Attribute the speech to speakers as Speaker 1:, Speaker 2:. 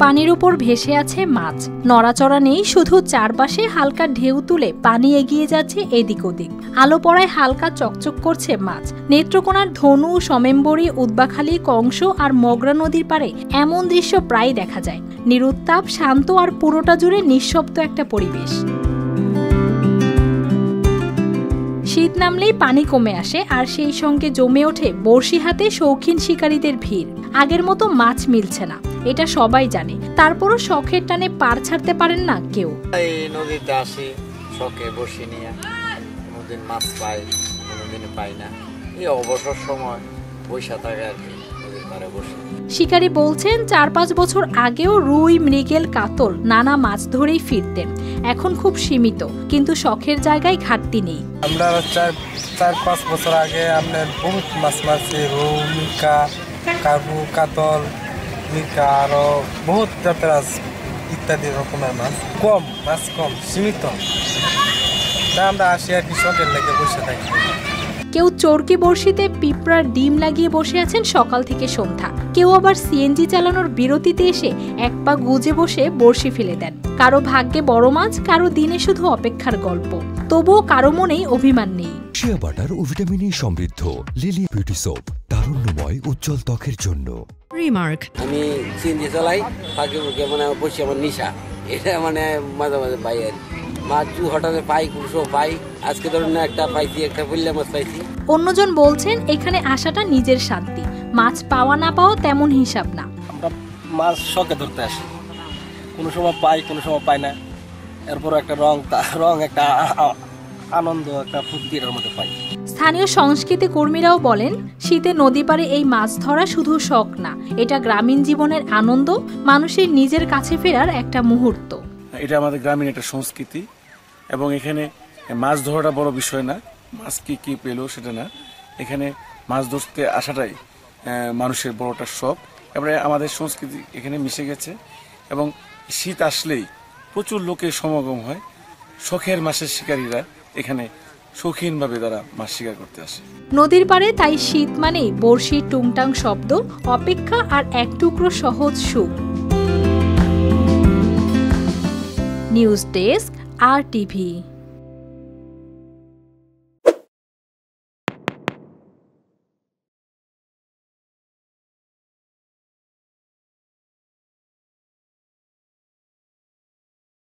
Speaker 1: পানির উপর ভেসে আছে মাছ, নড়াচড়া নেই, শুধু চারপাশে হালকা ঢেউ তুলে পানি এগিয়ে যাচ্ছে এদিক ওদিক। আলো পড়ায় হালকা চকচক করছে মাছ। নেত্রকোনার ধনু, সমেম্বরী, উদ্বাখালী, কংস আর মগরা নদীর পাড়ে এমন দৃশ্য প্রায় দেখা যায়। নিরুত্তাপ, শান্ত আর পুরোটা জুড়ে নিঃশব্দ একটা পরিবেশ। শীত নামলেই পানি কমে আসে আর সেই সঙ্গে জমে ওঠে বড়শি হাতে শৌখিন শিকারীদের ভিড়। আগের মতো মাছ মিলছে না, এটা সবাই জানে। তারপরও শখের টানে পার ছাড়তে পারেন না কেউ।
Speaker 2: এই নদীতে আসি শখে বসি নিয়ে, কোনোদিন মাছ পাই, কোনোদিন পাই না। এই অবসর সময় বৈশা থাকে আর কি, নদীর পাড়ে বসে।
Speaker 1: শিকারী বলছেন ৪-৫ বছর আগেও রুই, মৃগেল, কাতল নানা মাছ ধরেই ফিরতেন। এখন খুব সীমিত, কিন্তু শখের জায়গায় ঘাটতি নেই।
Speaker 3: আমরা ৪-৫ বছর আগে আপনার বহুত মাছ মারছি, রুই, মির্কা, কাবু, কাতল, মির্কা, আরো বহুত জাতের ইত্যাদি রকমের মাছ। মাছ কম, সীমিত। তা আমরা আসি আর কি শখের লেগে বসে থাকি।
Speaker 1: কেউ চরকি বড়শিতে পিঁপড়ার ডিম লাগিয়ে বসে আছেন সকাল থেকে সন্ধ্যা। কেউ আবার সিএনজি চালানোর বিরতিতে এসে এক পা গুজে বসে বড়শি ফেলে দেন। কারো ভাগ্যে বড় মাছ, কারো দিনে শুধু অপেক্ষার গল্প। তবুও কারো মনেই অভিমান নেই।
Speaker 4: শিয়া বাটার ও ভিটামিনে সমৃদ্ধ লিলি বিউটি সোপ, তারুণ্যময় উজ্জ্বল ত্বকের জন্য।
Speaker 5: রিমার্ক,
Speaker 2: আমি সিএনজি চালাই, ফাঁকে মুখে মানে বসে আমার নিশা, এটা মানে মাঝে মাঝে পাই আর মাছ হঠাৎ পাই, কুসো পাই। আজকে ধরুন একটা পাইছি, একটা পল্লা মাছ পাইছি।
Speaker 1: অন্যজন বলছেন এখানে আসাটা নিজের শান্তি, মাছ পাওয়া না পাওয়া তেমন হিসাব না।
Speaker 3: আমরা মাছ শখে ধরতে আসি, কোনো সময় পাই, কোনো সময় পাই না। এরপর একটা রং একটা আনন্দ, একটা ফুর্তির মধ্যে পাই।
Speaker 1: স্থানীয় সংস্কৃতি কর্মীরাও বলেন শীতে নদী পাড়ে এই মাছ ধরা শুধু শখ না, এটা গ্রামীণ জীবনের আনন্দ, মানুষের নিজের কাছে ফেরার একটা মুহূর্ত।
Speaker 6: এটা আমাদের গ্রামীণ একটা সংস্কৃতি এবং এখানে মাছ ধরাটা বড় বিষয় না, মাছ কি পেলো সেটা না, এখানে মাছ ধরতে আসাটাই মানুষের বড়টা শখ। এবারে আমাদের সংস্কৃতি এখানে মিশে গেছে এবং শীত আসলেই প্রচুর লোকের সমাগম হয়। শখের মাছের শিকারীরা এখানে শৌখিনভাবে তারা মাছ শিকার করতে আসে।
Speaker 1: নদীর পাড়ে তাই শীত মানেই বড়শির টুংটাং শব্দ, অপেক্ষা আর এক টুকরো সহজ সুখ। News desk, RTV।